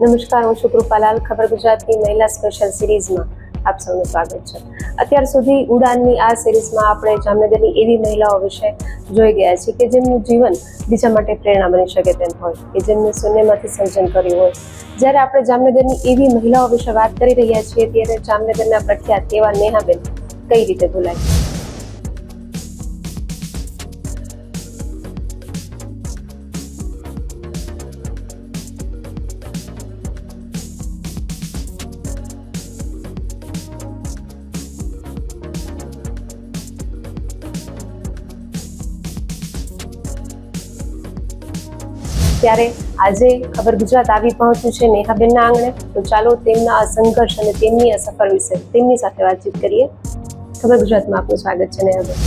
નમસ્કાર, હું છું કૃપાલાલ. ખબર ગુજરાતની મહિલા સ્પેશિયલ સિરીઝમાં આપ સૌનું સ્વાગત છે. અત્યાર સુધી ઉડાનની આ સિરીઝમાં આપણે જામનગરની એવી મહિલાઓ વિશે જોઈ ગયા છીએ કે જેમનું જીવન બીજા માટે પ્રેરણા બની શકે તેમ હોય, કે જેમને શૂન્યમાંથી સર્જન કર્યું હોય. જ્યારે આપણે જામનગરની એવી મહિલાઓ વિશે વાત કરી રહ્યા છીએ ત્યારે જામનગરના પ્રખ્યાત એવા નેહાબેન કઈ રીતે ભૂલાય. ત્યારે આજે ખબર ગુજરાત આવી પહોંચ્યું છે નેહાબેનના આંગણે. તો ચાલો તેમના આ સંઘર્ષ અને તેમની આ સફર વિશે તેમની સાથે વાતચીત કરીએ. ખબર ગુજરાતમાં આપનું સ્વાગત છે નેહાબેન.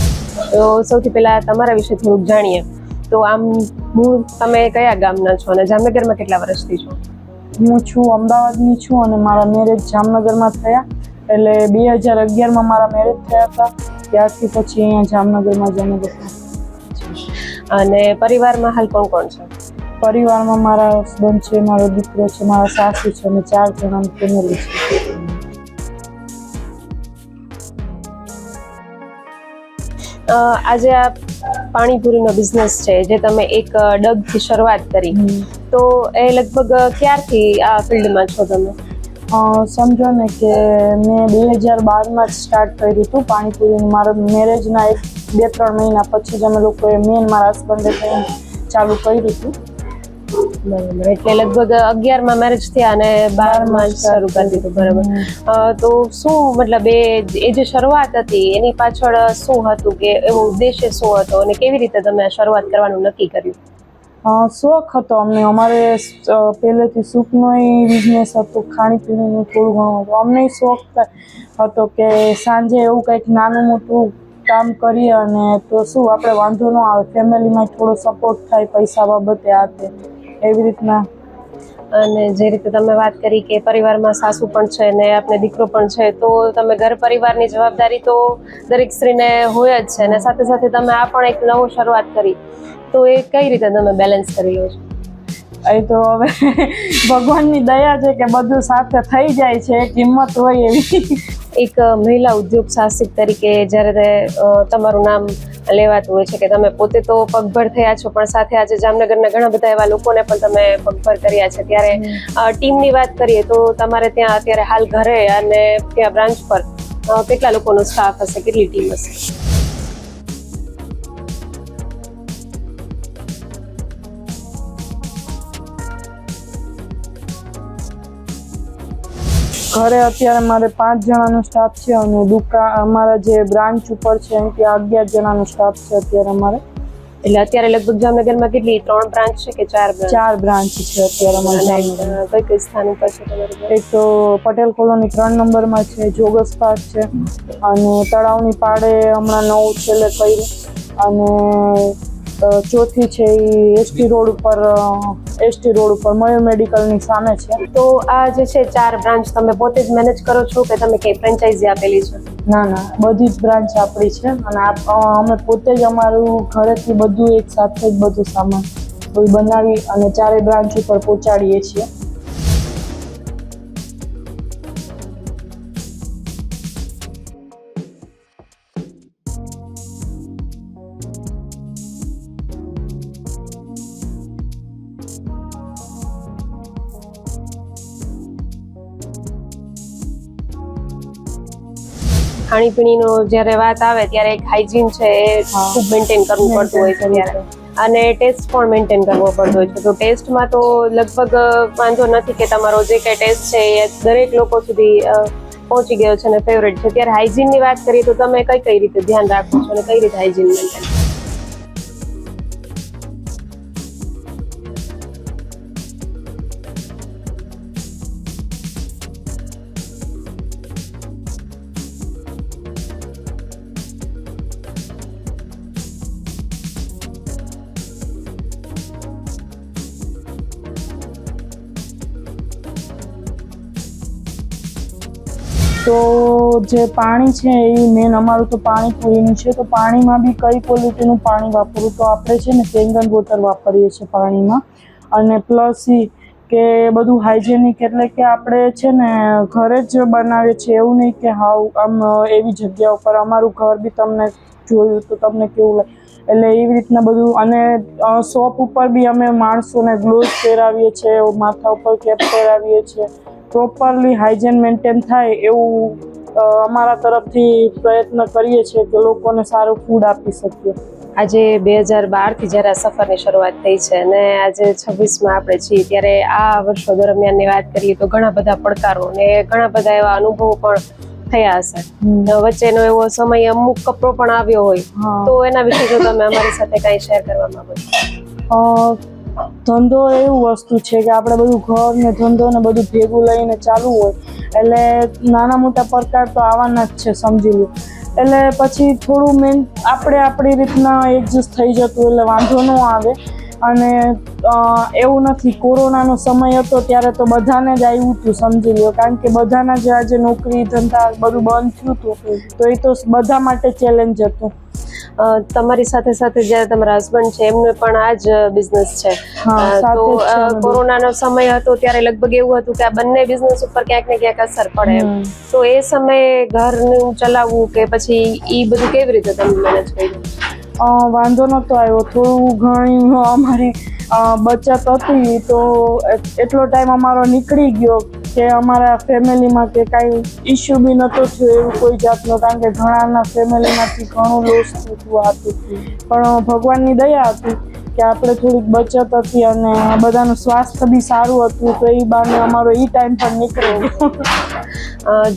તો સૌથી પહેલા તમારા વિશે થોડુંક જાણીએ. તો આમ તમે કયા ગામના છો અને જામનગરમાં કેટલા વર્ષથી છો? હું છું અમદાવાદની છું અને મારા મેરેજ જામનગરમાં થયા. એટલે 2011માં મારા મેરેજ થયા હતા. ત્યારથી પછી અહીંયા જામનગરમાં જન્મ લીધો. અને પરિવારમાં હાલ કોણ કોણ છે? પરિવારમાં મારા હસબન્ડ છે, મારો દીકરો છે, મારા સાસુ છે અને 4 જણાની ફેમિલી છે. આજે આ પાણીપુરીનો બિઝનેસ છે જે તમે એક ડગથી શરૂઆત કરી, તો એ લગભગ ક્યારથી આ ફિલ્ડમાં છો તમે? સમજો ને કે મેં 2012માં જ સ્ટાર્ટ કર્યું હતું પાણીપુરીનું. મારા મેરેજના 2-3 મહિના પછી જ અમે લોકોએ મારા હસબન્ડે ચાલુ કર્યું હતું. બરાબર, એટલે લગભગ 11માં મેરેજ થયા અને 12માં શરૂ કરી દીધું. બરાબર. તો શું મતલબ એ જે શરૂઆત હતી એની પાછળ શું હતું, કે એવો ઉદ્દેશ્ય શું હતો અને કેવી રીતે તમે શરૂઆત કરવાનું નક્કી કર્યું? શોખ હતો અમને. અમારે પહેલેથી સૂપનો બિઝનેસ હતો, ખાણીપીણીનું થોડું ઘણું હતું. અમને શોખ હતો કે સાંજે એવું કંઈક નાનું મોટું કામ કરીએ અને તો શું આપણે વાંધો ન આવે, ફેમિલીમાં થોડો સપોર્ટ થાય પૈસા બાબતે આ તે એવી રીતના. અને જે રીતે તમે વાત કરી કે પરિવારમાં સાસુ પણ છે ને આપણે દીકરો પણ છે, તો તમે ઘર પરિવારની જવાબદારી તો દરેક સ્ત્રીને હોય જ છે, અને સાથે સાથે તમે આ પણ એક નવો શરૂઆત કરી, તો એ કઈ રીતે તમે બેલેન્સ કરી લો છો? એ તો હવે ભગવાનની દયા છે કે બધું સાથે થઈ જાય છે, એક હિંમત હોય એવી. એક મહિલા ઉદ્યોગ સાહસિક તરીકે જ્યારે તમારું નામ લેવાતું હોય છે કે તમે પોતે તો પગભર થયા છો, પણ સાથે આજે જામનગરના ઘણા બધા એવા લોકોને પણ તમે પગભર કર્યા છે. ત્યારે ટીમની વાત કરીએ તો તમારે ત્યાં અત્યારે હાલ ઘરે અને ત્યાં બ્રાન્ચ પર કેટલા લોકોનો સ્ટાફ હશે, કેટલી ટીમ હશે? ઘરે અત્યારે મારે 5 જણાનો સ્ટાફ છે અને દુકાન અમારા જે બ્રાન્ચ ઉપર છે એમ ત્યાં 11 જણાનો સ્ટાફ છે અત્યારે અમારે. એટલે અત્યારે લગભગ જામનગરમાં કેટલી 3 બ્રાન્ચ છે કે 4 બ્રાન્ચ? 4 બ્રાન્ચ છે અત્યારે અમારે. કઈ કઈ સ્થાન ઉપર છે તમારી? એક તો પટેલ કોલોની 3 નંબરમાં છે, જોગસ પાર્ક છે, અને તળાવની પાડે હમણાં નવું છેલ્લે કર્યું, અને ચોથી છે એ એસટી રોડ ઉપર મયુર મેડિકલની સામે છે. તો આ જે છે 4 બ્રાન્ચ તમે પોતે જ મેનેજ કરો છો કે તમે કઈ ફ્રેન્ચાઇઝી આપેલી છે? ના, બધી જ બ્રાન્ચ આપણી છે અને અમે પોતે જ અમારું ઘરેથી બધું એક સાથે જ બધું સામાન બનાવી અને 4 બ્રાન્ચ ઉપર પહોંચાડીએ છીએ. ખાણીપીણીનો જ્યારે વાત આવે ત્યારે એક હાઇજીન છે એ ખૂબ મેન્ટેન કરવું પડતું હોય છે ત્યારે, અને ટેસ્ટ પણ મેન્ટેન કરવો પડતો હોય છે. તો ટેસ્ટમાં તો લગભગ વાંધો નથી કે તમારો જે કંઈ ટેસ્ટ છે એ દરેક લોકો સુધી પહોંચી ગયો છે અને ફેવરેટ છે. ત્યારે હાઇજીનની વાત કરીએ તો તમે કઈ રીતે ધ્યાન રાખો છો અને કઈ રીતે હાઇજીન મેન્ટેન? તો જે પાણી છે એ મેન અમારું તો પાણીપુરીનું છે. તો પાણીમાં બી કઈ ક્વોલિટીનું પાણી વાપરવું, તો આપણે છે ને કેંગન વોટર વાપરીએ છીએ પાણીમાં, અને પ્લસ કે બધું હાઇજેનિક, એટલે કે આપણે છે ને ઘરે જ બનાવીએ છીએ, એવું નહીં કે હાવ આમ એવી જગ્યા ઉપર. અમારું ઘર બી તમને જોયું તો તમને કેવું લાગે, એટલે એવી રીતના બધું. અને શોપ ઉપર બી અમે માણસોને ગ્લોવ્સ પહેરાવીએ છીએ, માથા ઉપર કેપ પહેરાવીએ છીએ, પ્રોપરલી હાઇજેન મેન્ટેન થાય એવું અમારા તરફથી પ્રયત્ન કરીએ છીએ કે લોકોને સારું ફૂડ આપી શકીએ. આજે 2012થી જ્યારે આ સફરની શરૂઆત થઈ છે અને આજે 26માં આપણે છીએ, ત્યારે આ વર્ષો દરમિયાનની વાત કરીએ તો ઘણા બધા પડકારો અને ઘણા બધા એવા અનુભવો પણ થયા હશે. વચ્ચેનો એવો સમય અમુક કપરો પણ આવ્યો હોય, તો એના વિશે જો તમે અમારી સાથે કાંઈ શેર કરવા માંગો? ધંધો એવું વસ્તુ છે કે આપણે બધું ઘર ને ધંધો ને બધું ભેગું લઈને ચાલવું હોય, એટલે નાના મોટા પડકાર તો આવવાના જ છે, સમજી લો. એટલે પછી થોડું આપણે આપણી રીતના એડજસ્ટ થઈ જતું, એટલે વાંધો ન આવે. અને એવું નથી, કોરોનાનો સમય હતો ત્યારે તો બધાને જ આવ્યું હતું, સમજી લો. કારણ કે બધાના જે આજે નોકરી ધંધા બધું બંધ થયું હતું, તો એ તો બધા માટે ચેલેન્જ હતું. તમારી સાથે સાથે જ્યારે તમારા હસબન્ડ છે એમને પણ આ જ બિઝનેસ છે, તો કોરોનાનો સમય હતો ત્યારે લગભગ એવું હતું કે આ બંને બિઝનેસ ઉપર ક્યાંક ને ક્યાંક અસર પડે એમ. તો એ સમયે ઘરનું ચલાવવું કે પછી એ બધું કેવી રીતે તમે મેનેજ કર્યું? વાંધો નહોતો આવ્યો. થોડું ઘણી અમારી બચત હતી, તો એટલો ટાઈમ અમારો નીકળી ગયો કે અમારા ફેમિલીમાં કે કાંઈ ઇશ્યુ બી નહોતો થયો એવું કોઈ જાતનો. કારણ કે ઘણાના ફેમિલીમાંથી ઘણું લોસ થતું હતું, પણ ભગવાનની દયા હતી કે આપણે થોડીક બચત હતી અને બધાનું સ્વાસ્થ્ય બી સારું હતું, તો એ બાને અમારો એ ટાઈમ પણ નીકળ્યો.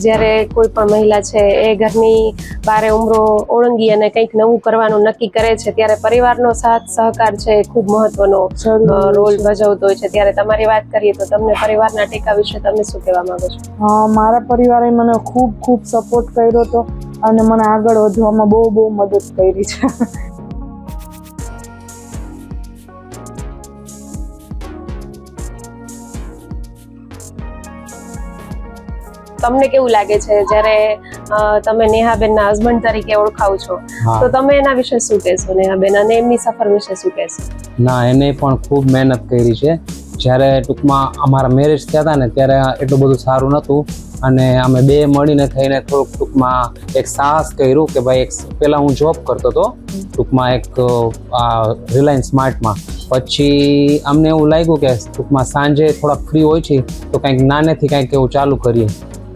જ્યારે કોઈ પણ મહિલા છે એ ઘરની બારે ઉમરો ઓળંગી અને કંઈક નવું કરવાનું નક્કી કરે છે, ત્યારે પરિવારનો સાથ સહકાર છે એ ખૂબ મહત્વનો રોલ ભજવતો હોય છે. ત્યારે તમારી વાત કરીએ તો તમને પરિવારના ટેકા વિશે તમે શું કહેવા માંગો છો? મારા પરિવારે મને ખૂબ ખૂબ સપોર્ટ કર્યો હતો અને મને આગળ વધવામાં બહુ મદદ કરી છે. તમને કેવું લાગે છે જ્યારે તમે નેહાબેનના હસબન્ડ તરીકે ઓળખાવ છો, તો તમે એના વિશે શું કહેશો નેહાબેન, અને એમની સફર વિશે શું કહેશો? ના, એને પણ ખૂબ મહેનત કરી છે. જ્યારે ટૂંકમાં અમારા મેરેજ થયા હતા ને ત્યારે એટલું બધું સારું નહોતું, અને અમે બે મળીને થઈને થોડુંક ટૂંકમાં એક સાહસ કર્યું કે ભાઈ, પહેલાં હું જોબ કરતો હતો ટૂંકમાં એક રિલાયન્સ સ્માર્ટમાં. પછી અમને એવું લાગ્યું કે ટૂંકમાં સાંજે થોડાક ફ્રી હોય છે તો કંઈક નાનેથી કંઈક એવું ચાલુ કરીએ.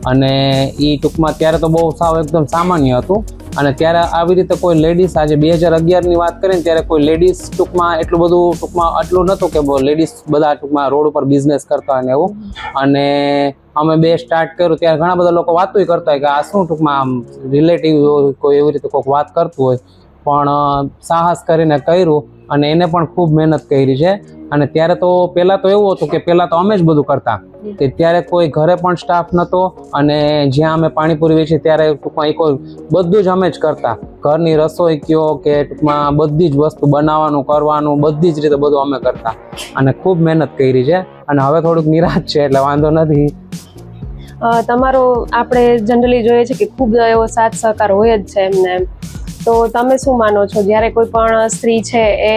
અને એ ટૂંકમાં ત્યારે તો બહુ સાવ એકદમ સામાન્ય હતું. અને ત્યારે આવી રીતે કોઈ લેડીઝ, આજે 2011ની વાત કરીએ ને ત્યારે કોઈ લેડીઝ ટૂંકમાં એટલું બધું આટલું નહોતું કે લેડીઝ બધા ટૂંકમાં રોડ ઉપર બિઝનેસ કરતા હોય ને એવું. અને અમે બે સ્ટાર્ટ કર્યું ત્યારે ઘણા બધા લોકો વાતો કરતા હોય કે આ શું ટૂંકમાં આમ રિલેટિવ કોઈ એવી રીતે કોઈક વાત કરતું હોય, પણ સાહસ કરીને કર્યું અને એને પણ ખૂબ મહેનત કરી છે. અને ત્યારે તો પહેલાં તો એવું હતું કે પહેલાં તો અમે જ બધું કરતા, કે ત્યારે કોઈ ઘરે પણ સ્ટાફ નહોતો, અને જ્યાં અમે પાણીપુરી વેચી ત્યારે ટૂંકમાં બધું જ અમે જ કરતા. ઘરની રસોઈ કયો કે ટૂંકમાં બધી જ વસ્તુ બનાવવાનું કરવાનું બધી જ રીતે બધું અમે કરતા, અને ખૂબ મહેનત કરી છે. અને હવે થોડુંક નિરાશ છે એટલે વાંધો નથી. તમારો આપણે જનરલી જોઈએ છે કે ખૂબ એવો સાથ સહકાર હોય જ છે એમને એમ, તો તમે શું માનો છો જ્યારે કોઈ પણ સ્ત્રી છે એ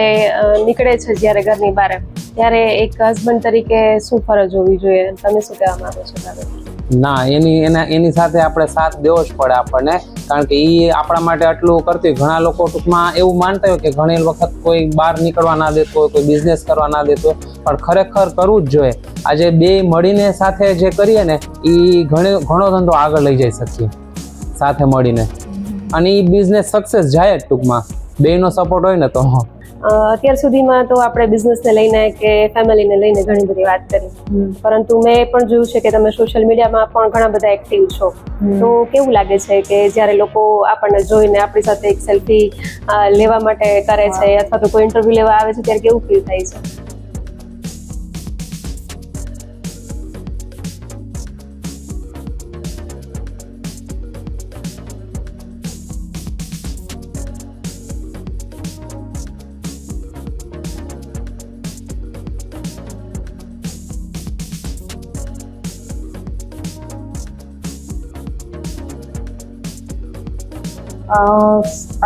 નીકળે છે જ્યારે ઘરની બહાર, ત્યારે એક હસબન્ડ તરીકે શું ફરજ હોવી જોઈએ? તમે શું કહેવા માંગો છો? ના, એની સાથે આપણે સાથ દેવો જ પડે આપણને, કારણ કે એ આપણા માટે આટલું કરતી. ઘણા લોકો ટૂંકમાં એવું માનતા હોય કે ઘણી વખત કોઈ બહાર નીકળવા ના દેતો હોય, કોઈ બિઝનેસ કરવા ના દેતો હોય, પણ ખરેખર કરવું જ જોઈએ. આજે બે મળીને સાથે જે કરીએ ને એ ઘણો ધંધો આગળ લઈ જઈ શકીએ સાથે મળીને, અને એ બિઝનેસ સક્સેસ જાય જ ટૂંકમાં બેયનો સપોર્ટ હોય ને તો. અત્યાર સુધીમાં તો આપણે બિઝનેસને લઈને કે ફેમિલીને લઈને ઘણી બધી વાત કરી, પરંતુ મેં એ પણ જોયું છે કે તમે સોશિયલ મીડિયામાં પણ ઘણા બધા એક્ટિવ છો. તો કેવું લાગે છે કે જ્યારે લોકો આપણને જોઈને આપણી સાથે એક સેલ્ફી લેવા માટે કરે છે અથવા તો કોઈ ઇન્ટરવ્યૂ લેવા આવે છે, ત્યારે કેવું ફીલ થાય છે?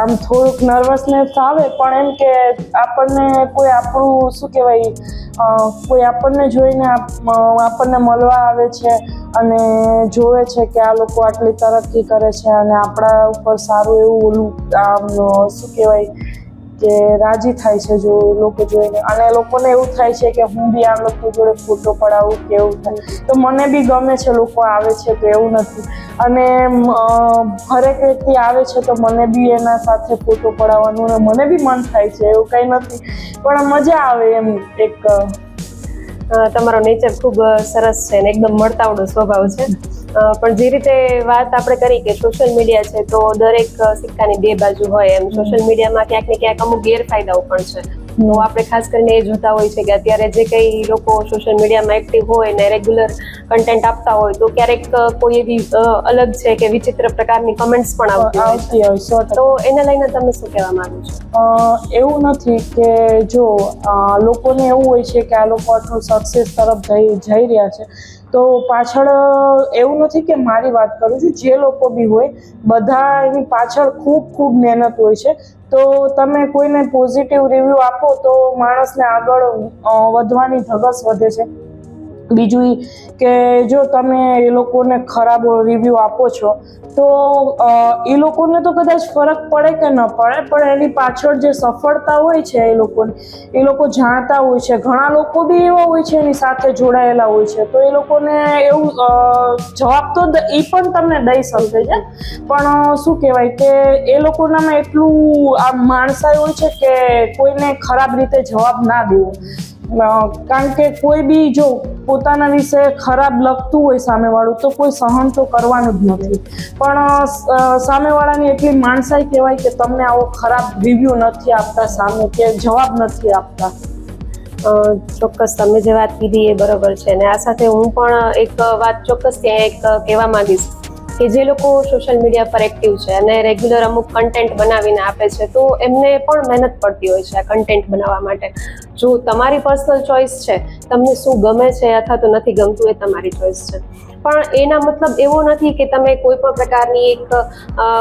આમ થોડુંક નર્વસનેસ આવે, પણ એમ કે આપણને કોઈ આપણું શું કહેવાય કોઈ આપણને જોઈને આપણને મળવા આવે છે અને જોવે છે કે આ લોકો આટલી તરક્કી કરે છે અને આપણા ઉપર સારું એવું ઓલું આમ શું કહેવાય કે રાજી થાય છે જો લોકો જોઈને, અને લોકોને એવું થાય છે કે હું બી આ લોકો જોડે ફોટો પડાવું કે એવું થાય, તો મને બી ગમે છે લોકો આવે છે તો એવું નથી. અને હરેક વ્યક્તિ આવે છે તો મને બી એના સાથે ફોટો પડાવવાનું અને મને બી મન થાય છે, એવું કંઈ નથી, પણ મજા આવે એમ. એક તમારો નેચર ખૂબ સરસ છે અને એકદમ મળતાવડો સ્વભાવ છે. પણ જે રીતે વાત આપણે કરી કે સોશિયલ મીડિયા છે તો દરેક સિક્કાની બે બાજુ હોય એમ સોશિયલ મીડિયામાં ક્યાંક ને ક્યાંક અમુક ગેરફાયદાઓ પણ છે. તો આપણે ખાસ કરીને એ જોતા હોય છે કે અત્યારે જે કંઈ લોકો સોશિયલ મીડિયામાં એક્ટિવ હોય ને રેગ્યુલર કન્ટેન્ટ આપતા હોય તો ક્યારેક કોઈ એવી અલગ છે કે વિચિત્ર પ્રકારની કમેન્ટ્સ પણ આવતી હોય છે. તો એને લઈને તમે શું કહેવા માંગો છો? એવું નથી કે જો લોકોને એવું હોય છે કે આ લોકો આટલું સક્સેસ તરફ જઈ રહ્યા છે તો પાછળ એવું નથી કે મારી વાત કરું છું, જે લોકો બી હોય બધા એની પાછળ ખૂબ મહેનત હોય છે. તો તમે કોઈને પોઝિટિવ રિવ્યૂ આપો તો માણસને આગળ વધવાની ધગશ વધે છે. બીજું કે જો તમે એ લોકોને ખરાબ રિવ્યૂ આપો છો તો એ લોકોને તો કદાચ ફરક પડે કે ન પડે, પણ એની પાછળ જે સફળતા હોય છે એ લોકો જાણતા હોય છે. ઘણા લોકો બી એવા હોય છે એની સાથે જોડાયેલા હોય છે તો એ લોકોને એવું જવાબ તો એ પણ તમને દઈ શકે છે, પણ શું કહેવાય કે એ લોકોનામાં એટલું આ માણસાઈ હોય છે કે કોઈને ખરાબ રીતે જવાબ ના દેવો. કારણ કે કોઈ બી જો પોતાના વિશે ખરાબ લખતું હોય સામેવાળું તો કોઈ સહન તો કરવાનું જ નથી, પણ સામેવાળાની એટલી માણસાઈ કહેવાય કે તમને આવો ખરાબ રિવ્યૂ નથી આપતા સામે કે જવાબ નથી આપતા. ચોક્કસ તમે જે વાત કીધી એ બરોબર છે અને આ સાથે હું પણ એક વાત ચોક્કસ ત્યાં એક કહેવા માંગીશ કે જે લોકો સોશિયલ મીડિયા પર એક્ટિવ છે અને રેગ્યુલર અમુક કન્ટેન્ટ બનાવીને આપે છે તો એમને પણ મહેનત પડતી હોય છે આ કન્ટેન્ટ બનાવવા માટે. જો તમારી પર્સનલ ચોઇસ છે, તમને શું ગમે છે અથવા તો નથી ગમતું એ તમારી ચોઇસ છે, પણ એના મતલબ એવો નથી કે તમે કોઈ પણ પ્રકારની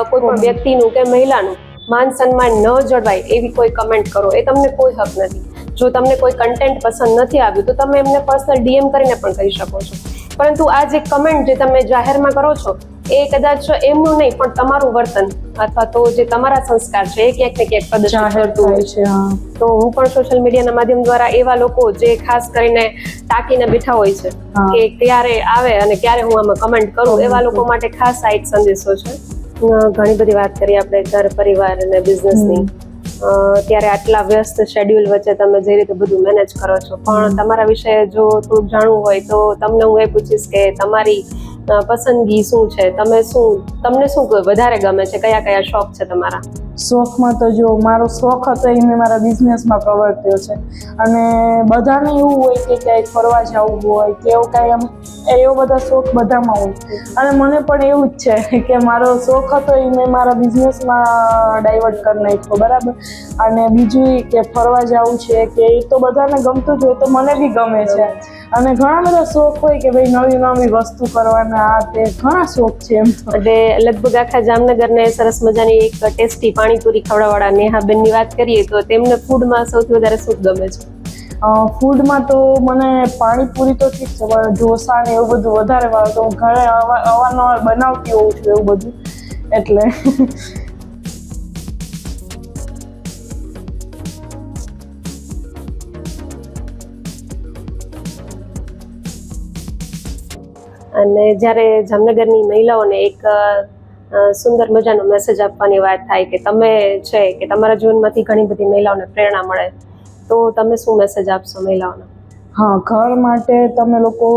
કોઈ પણ વ્યક્તિનું કે મહિલાનું માન સન્માન ન જળવાય એવી કોઈ કમેન્ટ કરો, એ તમને કોઈ હક નથી. જો તમને કોઈ કન્ટેન્ટ પસંદ નથી આવ્યું તો તમે એમને પર્સનલ ડીએમ કરીને પણ કહી શકો છો, પરંતુ આ જે કમેન્ટ જે તમે જાહેરમાં કરો છો એ કદાચ એમનું નહીં પણ તમારું વર્તન અથવા તો જે તમારા સંસ્કાર છે એ ક્યાંક ને ક્યાંક પ્રદર્શિત કરતું હોય છે. તો હું પણ સોશિયલ મીડિયાના માધ્યમ દ્વારા એવા લોકો જે ખાસ કરીને તાકીને બેઠા હોય છે કે ક્યારે આવે અને ક્યારે હું આમાં કમેન્ટ કરું, એવા લોકો માટે ખાસ આ એક સંદેશો છે. ઘણી બધી વાત કરી આપણે ઘર પરિવાર અને બિઝનેસની, ત્યારે આટલા વ્યસ્ત શેડ્યુલ વચ્ચે તમે જે રીતે બધું મેનેજ કરો છો, પણ તમારા વિશે જો થોડુંક જાણવું હોય તો તમને હું એ પૂછીશ કે તમારી પસંદગી શું છે, તમને શું વધારે ગમે છે, કયા કયા શોખ છે તમારા? શોખમાં તો જો મારો શોખ હતો એ મેં મારા બિઝનેસમાં પ્રવર્ત્યો છે, અને બધાને એવું હોય કે ક્યાંય ફરવા જવું હોય કે એવું કાંઈ એવો બધા શોખ બધામાં હોય, અને મને પણ એવું જ છે કે મારો શોખ હતો એ મેં મારા બિઝનેસમાં ડાયવર્ટ કરી નાખ્યો, બરાબર. અને બીજું કે ફરવા જવું છે કે એ તો બધાને ગમતું જ હોય તો મને બી ગમે છે, અને ઘણા બધા શોખ હોય કે ભાઈ નવી નવી વસ્તુ કરવાના, આ તે ઘણા શોખ છે એમ. એટલે લગભગ આખા જામનગરને સરસ મજાની એક ટેસ્ટી પાણીપુરી ખવડાવવાળા નેહાબેનની વાત કરીએ તો તેમને ફૂડમાં સૌથી વધારે શું ગમે છે? ફૂડમાં તો મને પાણીપુરી તો ઠીક છે, પણ ઢોસા ને એવું બધું વધારે ભાવે, તો હું ઘરે અવારનવાર બનાવતી હોઉં છું એવું બધું, એટલે અને જ્યારે જામનગરની મહિલાઓને એક સુંદર મજાનો મેસેજ આપવાની વાત થાય કે તમે છે કે તમારા જીવનમાંથી ઘણી બધી મહિલાઓને પ્રેરણા મળે, તો તમે શું મેસેજ આપશો મહિલાઓને? હા, ઘર માટે તમે લોકો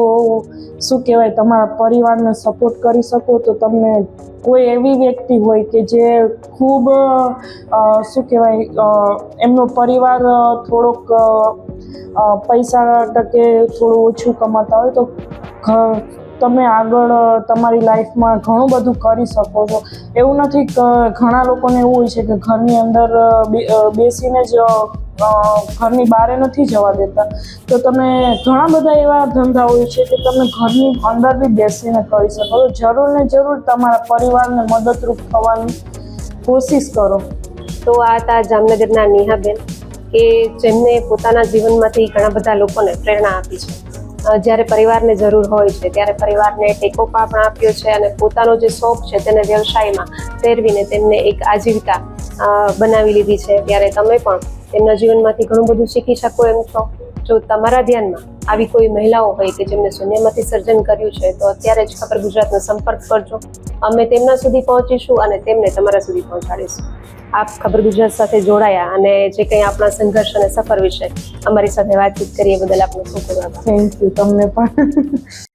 શું કહેવાય તમારા પરિવારને સપોર્ટ કરી શકો તો તમને કોઈ એવી વ્યક્તિ હોય કે જે ખૂબ શું કહેવાય એમનો પરિવાર થોડોક પૈસા ટકે થોડું ઓછું કમાતા હોય તો તમે આગળ તમારી લાઈફમાં ઘણું બધું કરી શકો છો. એવું નથી કે ઘણા લોકોને એવું હોય છે કે ઘરની અંદર બેસીને જ ઘરની બહાર નથી જવા દેતા, તો તમે ઘણા બધા એવા ધંધા હોય છે કે તમે ઘરની અંદર બી બેસીને કરી શકો, તો જરૂર ને જરૂર તમારા પરિવારને મદદરૂપ થવાની કોશિશ કરો. તો આ હતા જામનગરના નેહાબેન. કે જેમને પોતાના જીવનમાંથી ઘણા બધા લોકોને પ્રેરણા આપી છે. જ્યારે પરિવારને જરૂર હોય છે ત્યારે પરિવારને ટેકો પણ આપ્યો છે અને પોતાનો જે શોખ છે તેને વ્યવસાયમાં ફેરવીને તેમને એક આજીવિકા બનાવી લીધી છે. ત્યારે તમે પણ તેમના જીવનમાંથી ઘણું બધું શીખી શકો એમ છો. જો તમારા ધ્યાનમાં આવી કોઈ મહિલાઓ હોય કે જેમને શૂન્યમાંથી સર્જન કર્યું છે તો અત્યારે જ ખબર ગુજરાતનો સંપર્ક કરજો. અમે તેમના સુધી પહોંચીશું અને તેમને તમારા સુધી પહોંચાડીશું. આપ ખબર ગુજરાત સાથે જોડાયા અને જે કંઈ આપણા સંઘર્ષ અને સફર વિશે અમારી સાથે વાતચીત કરીએ બદલ આપનો ખૂબ ખૂબ આભાર. થેન્ક યુ તમને પણ.